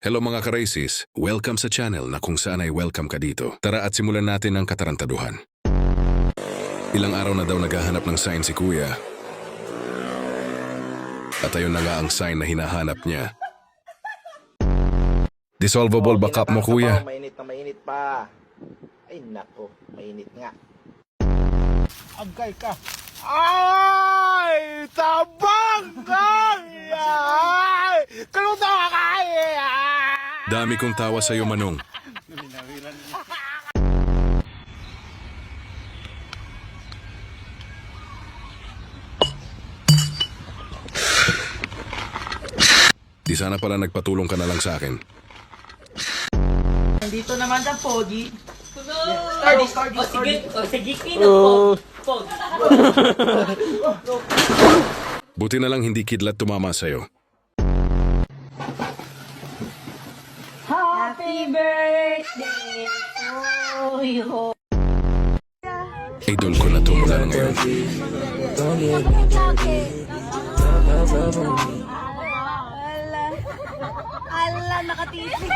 Hello mga ka-races, welcome sa channel na kung saan ay welcome ka dito. Tara at simulan natin ang katarantaduhan. Ilang araw na daw naghahanap ng sign si Kuya. At ayun na nga ang sign na hinahanap niya. Dissolvable backup mo, Kuya. Mainit na mainit pa. Ay nako, mainit nga. Agay ka. Ay! Tabang! Ay! Kaluto ka kaya! Dami kong tawa sa'yo, Manong. Di sana pala nagpatulong ka na lang sa akin. Dito naman ang pogi. Sige, pogi. Buti na lang hindi kidlat tumama sa'yo. Happy birthday to you. Idol ko na to mula na ngayon. Ala, nakatisig.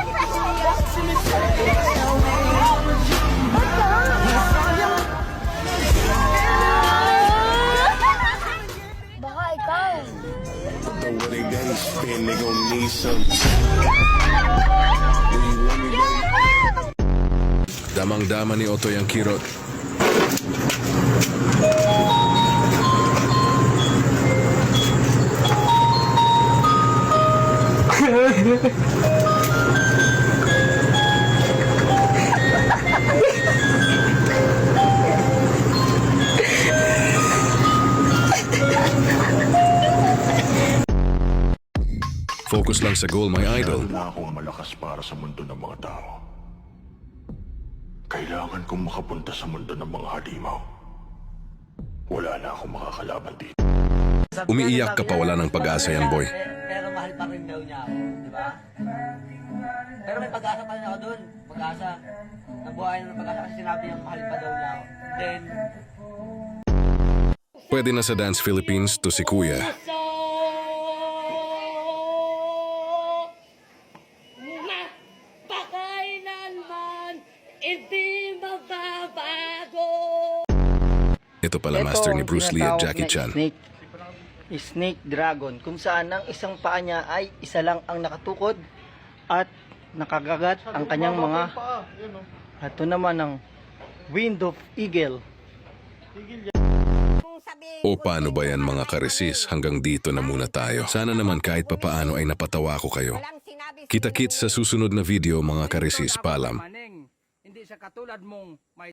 Baka ikaw. What they gonna spend, they gon' need some. Damang-dama ni Otoy ang kirot. Focus lang sa goal, my idol. Lalo na akong malakas para sa mundo ng mga tao. Kailangan kong makapunta sa mundo ng mga halimaw. Wala na akong makakalaban dito. Umiiyak ka pa, wala ng pag-asa yan, boy. Pero mahal pa rin daw niya ako, di ba? Pero may pag-asa pa rin ako dun. Pag-asa. Nabuhay na ng pag-asa kasi sinabi niyang mahal pa daw niya ako. Then, Pwede na sa Dance Philippines to si Kuya. Pakailanman, hindi magbabago. Ito pala master ni Bruce Lee at Jackie Chan. Snake Dragon, kung saan ang isang paa niya ay isa lang ang nakatukod at nakagagat ang kanyang mga. Ito naman ang Wind of Eagle. O paano ba yan mga ka-resist? Hanggang dito na muna tayo. Sana naman kahit papaano ay napatawa ko kayo. Kita-kits sa susunod na video mga ka-resist. Paalam. Hindi sa katulad mong may